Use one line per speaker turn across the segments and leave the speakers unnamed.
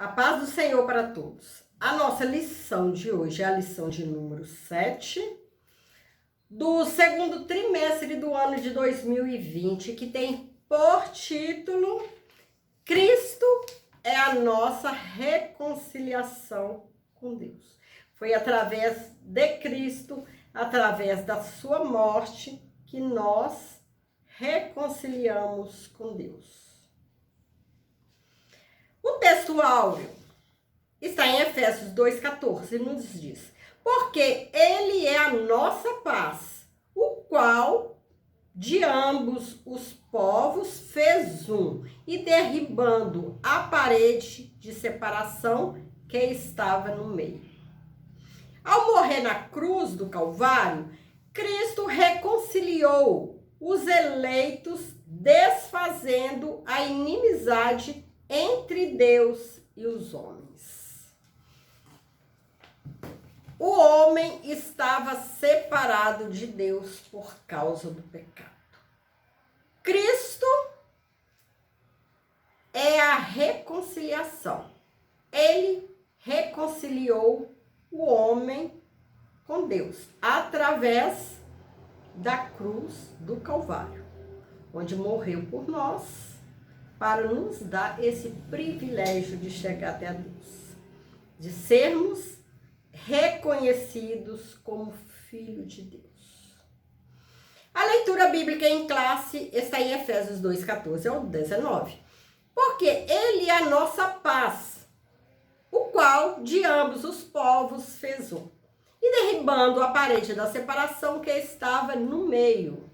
A paz do Senhor para todos. A nossa lição de hoje é a lição de número 7 do segundo trimestre do ano de 2020, que tem por título Cristo é a nossa reconciliação com Deus. Foi através de Cristo, através da sua morte, que nós reconciliamos com Deus. O texto áureo está em Efésios 2,14 e nos diz: porque ele é a nossa paz, o qual de ambos os povos fez um, e derribando a parede de separação que estava no meio. Ao morrer na cruz do Calvário, Cristo reconciliou os eleitos, desfazendo a inimizade entre Deus e os homens. O homem estava separado de Deus por causa do pecado. Cristo é a reconciliação. Ele reconciliou o homem com Deus através da cruz do Calvário, onde morreu por nós, para nos dar esse privilégio de chegar até a Deus, de sermos reconhecidos como filho de Deus. A leitura bíblica em classe está em Efésios 2,14 ao 19. Porque ele é a nossa paz, o qual de ambos os povos fez um, e derribando a parede da separação que estava no meio.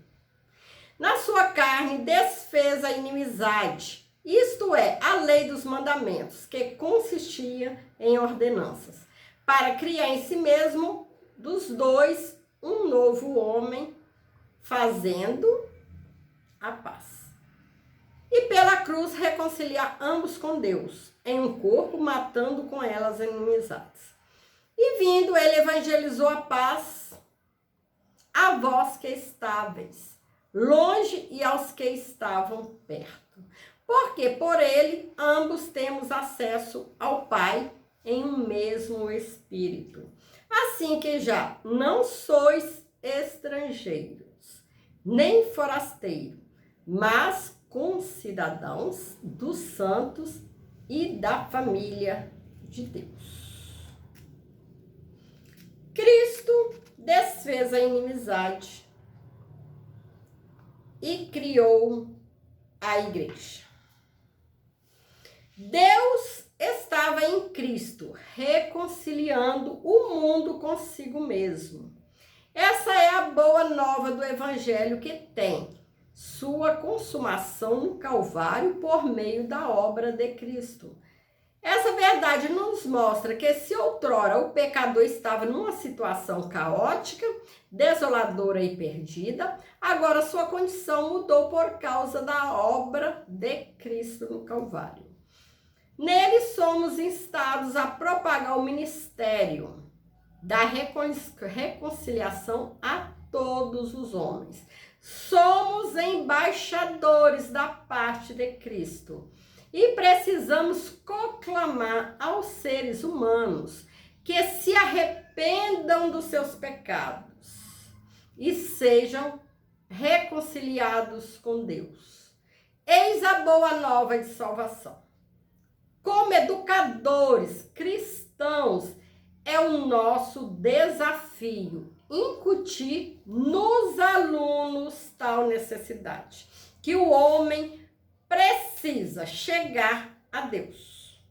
Na sua carne desfez a inimizade, isto é, a lei dos mandamentos, que consistia em ordenanças, para criar em si mesmo dos dois um novo homem, fazendo a paz. E pela cruz reconciliar ambos com Deus, em um corpo, matando com elas inimizades. E vindo, ele evangelizou a paz a vós que estáveis longe e aos que estavam perto. Porque por ele ambos temos acesso ao Pai em um mesmo Espírito. Assim que já não sois estrangeiros, nem forasteiros, mas concidadãos dos santos e da família de Deus. Cristo desfez a inimizade e criou a igreja. Deus estava em Cristo, reconciliando o mundo consigo mesmo. Essa é a boa nova do Evangelho, que tem sua consumação no Calvário por meio da obra de Cristo. Essa verdade nos mostra que se outrora o pecador estava numa situação caótica, desoladora e perdida, agora sua condição mudou por causa da obra de Cristo no Calvário. Nele somos instados a propagar o ministério da reconciliação a todos os homens. Somos embaixadores da parte de Cristo. E precisamos proclamar aos seres humanos que se arrependam dos seus pecados e sejam reconciliados com Deus. Eis a boa nova de salvação. Como educadores cristãos, é o nosso desafio incutir nos alunos tal necessidade, que o homem precisa chegar a Deus.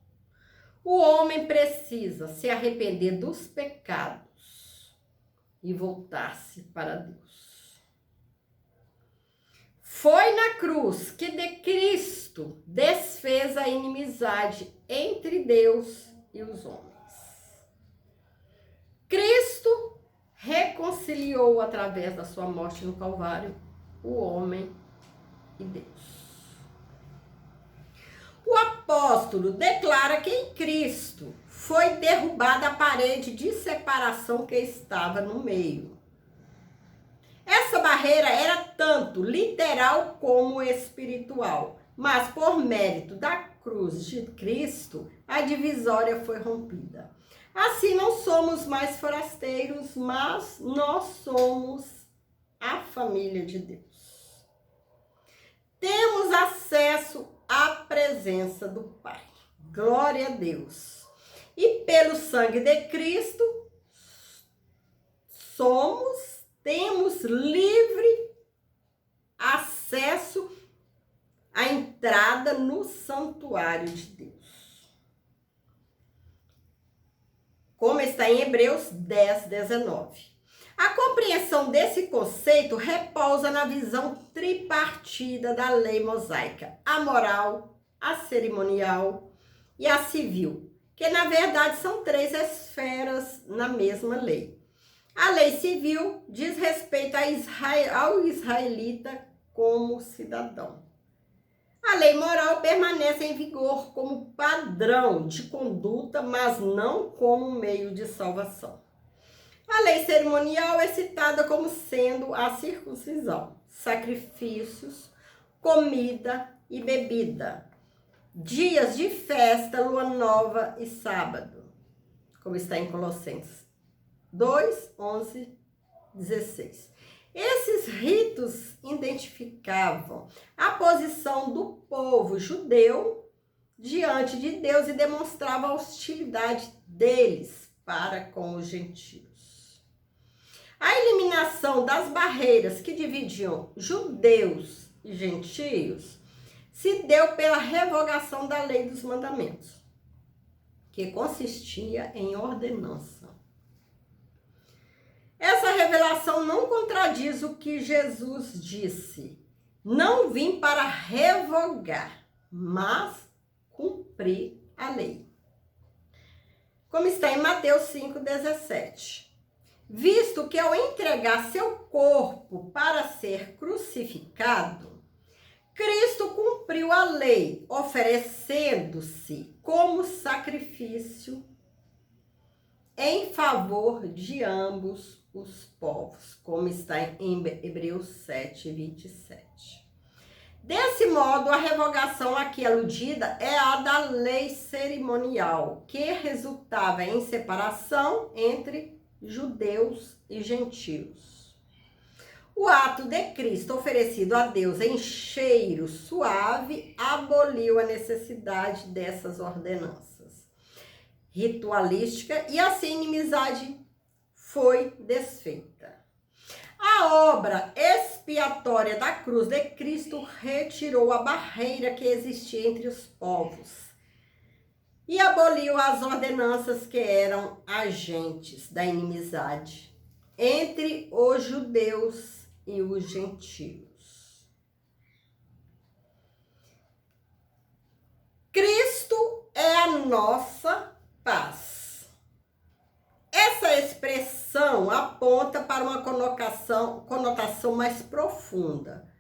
O homem precisa se arrepender dos pecados e voltar-se para Deus. Foi na cruz que de Cristo desfez a inimizade entre Deus e os homens. Cristo reconciliou através da sua morte no Calvário o homem e Deus. O apóstolo declara que em Cristo foi derrubada a parede de separação que estava no meio. Essa barreira era tanto literal como espiritual, mas por mérito da cruz de Cristo, a divisória foi rompida. Assim não somos mais forasteiros, mas nós somos a família de Deus. Temos acesso à presença do Pai. Glória a Deus. E pelo sangue de Cristo, temos livre acesso à entrada no santuário de Deus. Como está em Hebreus 10, 19. A compreensão desse conceito repousa na visão tripartida da lei mosaica, a moral, a cerimonial e a civil, que na verdade são 3 esferas na mesma lei. A lei civil diz respeito ao israelita como cidadão. A lei moral permanece em vigor como padrão de conduta, mas não como meio de salvação. A lei cerimonial é citada como sendo a circuncisão, sacrifícios, comida e bebida, dias de festa, lua nova e sábado, como está em Colossenses 2, 11, 16. Esses ritos identificavam a posição do povo judeu diante de Deus e demonstravam a hostilidade deles para com os gentios. A eliminação das barreiras que dividiam judeus e gentios se deu pela revogação da lei dos mandamentos, que consistia em ordenança. Essa revelação não contradiz o que Jesus disse: não vim para revogar, mas cumprir a lei. Como está em Mateus 5,17. Visto que ao entregar seu corpo para ser crucificado, Cristo cumpriu a lei, oferecendo-se como sacrifício em favor de ambos os povos, como está em Hebreus 7, 27. Desse modo, a revogação aqui aludida é a da lei cerimonial, que resultava em separação entre judeus e gentios. O ato de Cristo oferecido a Deus em cheiro suave aboliu a necessidade dessas ordenanças ritualísticas e assim a inimizade foi desfeita. A obra expiatória da cruz de Cristo retirou a barreira que existia entre os povos e aboliu as ordenanças que eram agentes da inimizade entre os judeus e os gentios. Cristo é a nossa paz. Essa expressão aponta para uma conotação mais profunda,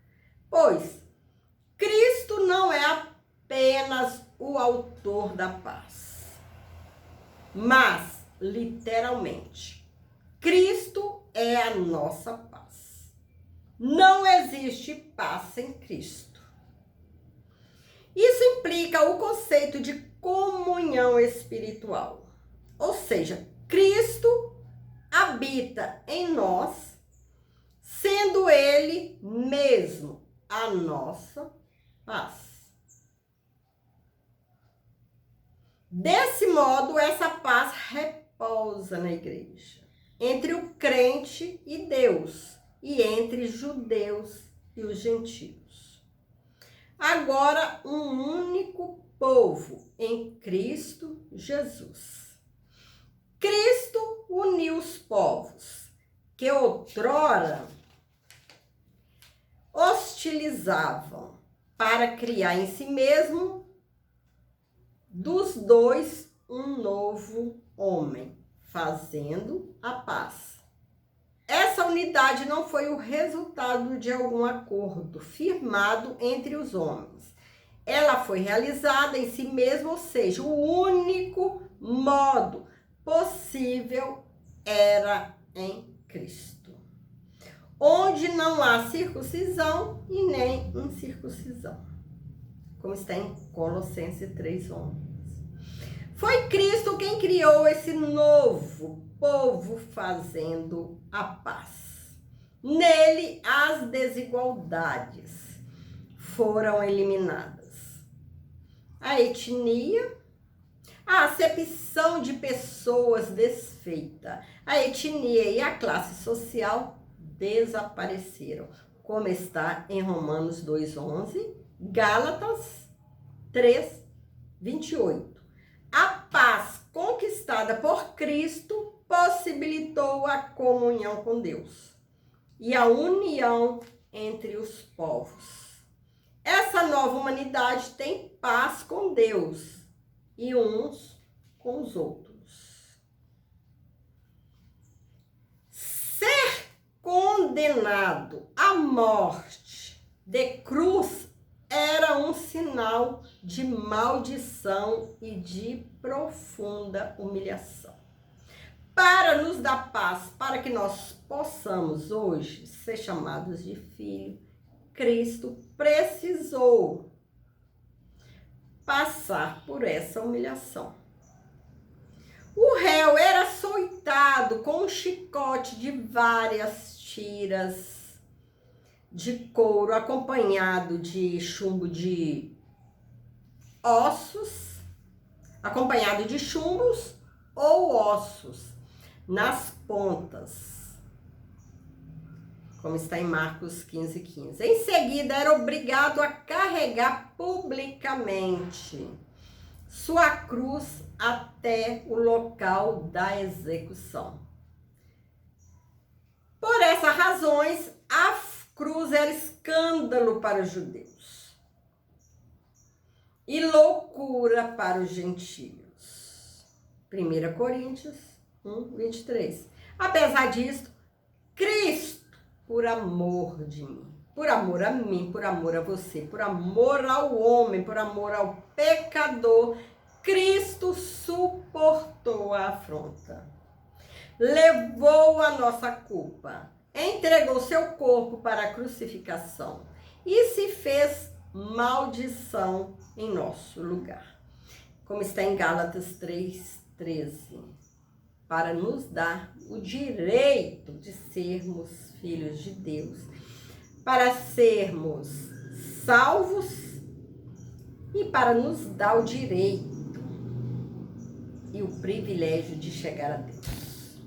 pois Cristo não é apenas o autor da paz, mas, literalmente, Cristo é a nossa paz. Não existe paz sem Cristo. Isso implica o conceito de comunhão espiritual, ou seja, Cristo habita em nós, sendo Ele mesmo a nossa paz. Desse modo, essa paz repousa na igreja, entre o crente e Deus, e entre judeus e os gentios. Agora, um único povo em Cristo Jesus. Cristo uniu os povos que outrora hostilizavam para criar em si mesmo dos dois um novo homem, fazendo a paz. Essa unidade não foi o resultado de algum acordo firmado entre os homens. Ela foi realizada em si mesma, ou seja, o único modo possível era em Cristo, onde não há circuncisão e nem incircuncisão. como está em Colossenses 3:11. Foi Cristo quem criou esse novo povo fazendo a paz. Nele, as desigualdades foram eliminadas. A etnia, a acepção de pessoas desfeita, a etnia e a classe social desapareceram, como está em Romanos 2:11, Gálatas 3:28. A paz conquistada por Cristo possibilitou a comunhão com Deus e a união entre os povos. Essa nova humanidade tem paz com Deus e uns com os outros. Ser condenado à morte de cruz era um sinal de maldição e de profunda humilhação. Para nos dar paz, para que nós possamos hoje ser chamados de filho, Cristo precisou passar por essa humilhação. O réu era açoitado com um chicote de várias tiras de couro, acompanhado de chumbo de ossos, acompanhado de chumbos ou ossos nas pontas, como está em Marcos 15:15. Em seguida, era obrigado a carregar publicamente sua cruz até o local da execução. Por essas razões, a cruz era escândalo para os judeus e loucura para os gentios. 1 Coríntios 1:23. Apesar disso, Cristo, por amor de mim, por amor a mim, por amor a você, por amor ao homem, por amor ao pecador, Cristo suportou a afronta, levou a nossa culpa, entregou seu corpo para a crucificação e se fez maldição em nosso lugar, como está em Gálatas 3:13, para nos dar o direito de sermos filhos de Deus, para sermos salvos e para nos dar o direito e o privilégio de chegar a Deus,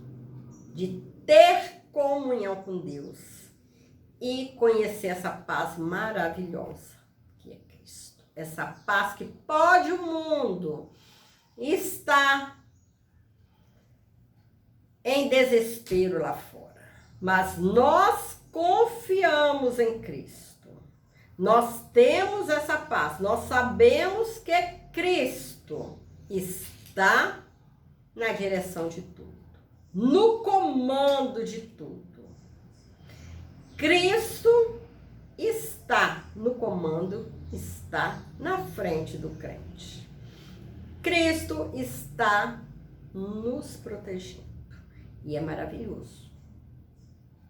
de ter comunhão com Deus e conhecer essa paz maravilhosa que é Cristo. Essa paz que pode o mundo estar em desespero lá fora, mas nós confiamos em Cristo. Nós temos essa paz, nós sabemos que Cristo está na direção de tudo, no comando de tudo. Cristo está no comando, está na frente do crente. Cristo está nos protegendo e é maravilhoso.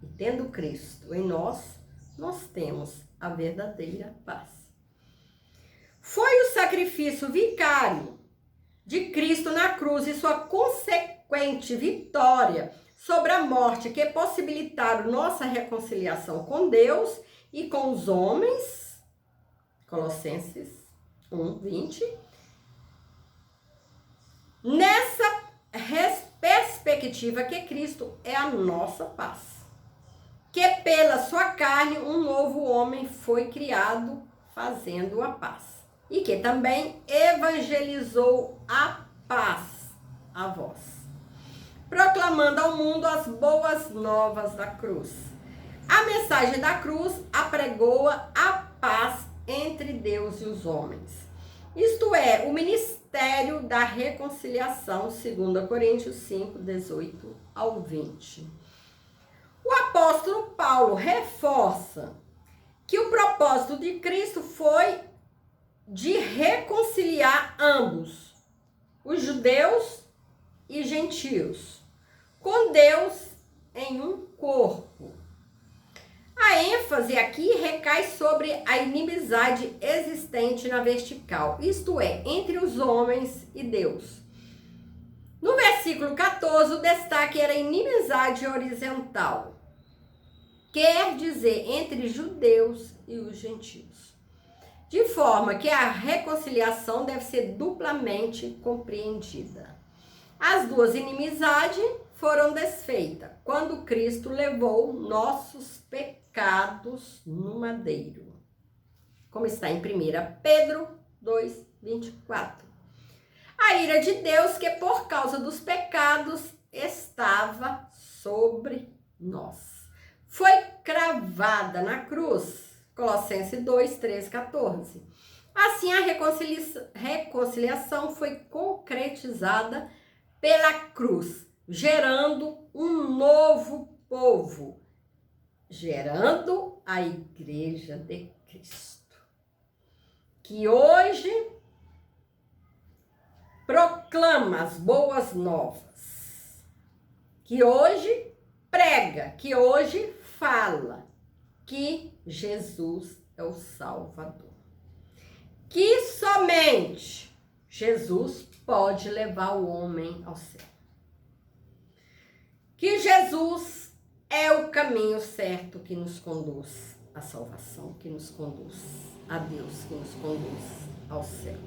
E tendo Cristo em nós, nós temos a verdadeira paz. Foi o sacrifício vicário de Cristo na cruz e sua consequente vitória sobre a morte que possibilitaram nossa reconciliação com Deus e com os homens. Colossenses 1:20. Nessa perspectiva que Cristo é a nossa paz, que pela sua carne um novo homem foi criado fazendo a paz, e que também evangelizou a paz a vós, proclamando ao mundo as boas novas da cruz. A mensagem da cruz apregoa a paz entre Deus e os homens. Isto é, o ministério da reconciliação, 2 Coríntios 5:18-20. O apóstolo Paulo reforça que o propósito de Cristo foi de reconciliar ambos, os judeus e gentios, com Deus em um corpo. A ênfase aqui recai sobre a inimizade existente na vertical, isto é, entre os homens e Deus. No versículo 14, o destaque era inimizade horizontal, quer dizer, entre judeus e os gentios. De forma que a reconciliação deve ser duplamente compreendida. As duas inimizades foram desfeitas quando Cristo levou nossos pecados no madeiro. Como está em 1 Pedro 2:24. A ira de Deus que por causa dos pecados estava sobre nós. Foi cravada na cruz. Colossenses 2:13-14. Assim, a reconciliação foi concretizada pela cruz, gerando um novo povo, gerando a Igreja de Cristo, que hoje proclama as boas novas, que hoje prega, que hoje fala que Jesus é o Salvador, que somente Jesus pode levar o homem ao céu, que Jesus é o caminho certo que nos conduz à salvação, que nos conduz a Deus, que nos conduz ao céu.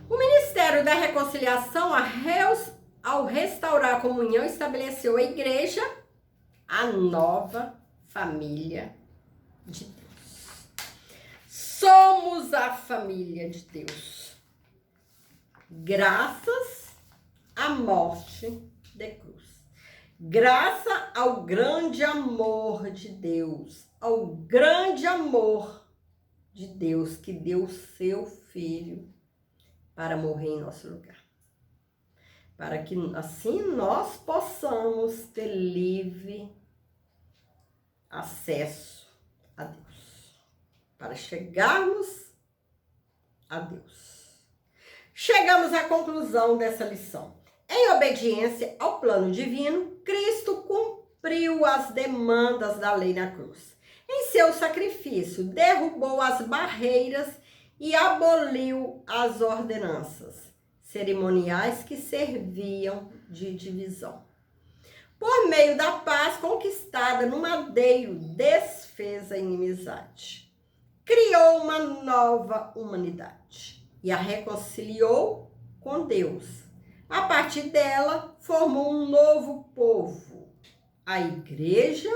O Ministério da Reconciliação, ao restaurar a comunhão, estabeleceu a igreja, a nova família de Deus. Somos a família de Deus, graças à morte de cruz. Graças ao grande amor de Deus, ao grande amor de Deus que deu seu Filho para morrer em nosso lugar. Para que assim nós possamos ter livre acesso a Deus. Para chegarmos a Deus. Chegamos à conclusão dessa lição. Em obediência ao plano divino, Cristo cumpriu as demandas da lei na cruz. Em seu sacrifício, derrubou as barreiras e aboliu as ordenanças cerimoniais que serviam de divisão. Por meio da paz conquistada no madeiro, desfez a inimizade. Criou uma nova humanidade e a reconciliou com Deus. A partir dela, formou um novo povo, a igreja,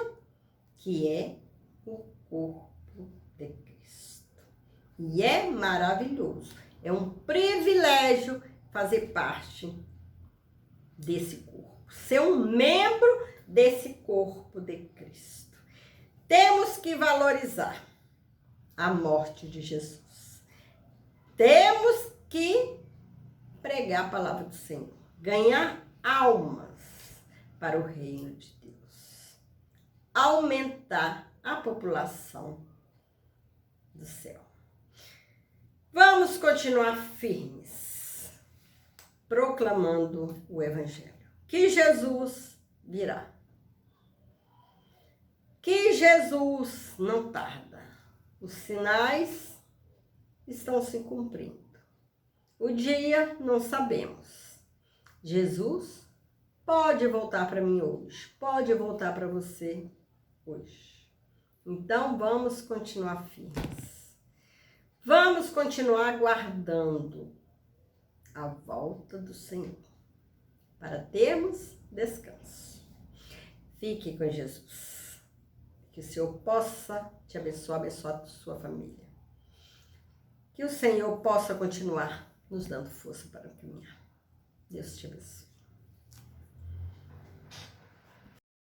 que é o corpo de Cristo. E é maravilhoso, é um privilégio fazer parte desse corpo, ser um membro desse corpo de Cristo. Temos que valorizar a morte de Jesus. Temos que pregar a palavra do Senhor, ganhar almas para o reino de Deus, aumentar a população do céu. Vamos continuar firmes, proclamando o Evangelho, que Jesus virá, que Jesus não tarda, os sinais estão se cumprindo. O dia não sabemos. Jesus pode voltar para mim hoje, pode voltar para você hoje. Então vamos continuar firmes. Vamos continuar aguardando a volta do Senhor para termos descanso. Fique com Jesus. Que o Senhor possa te abençoar, abençoar a sua família. Que o Senhor possa continuar nos dando força para caminhar. Deus te abençoe.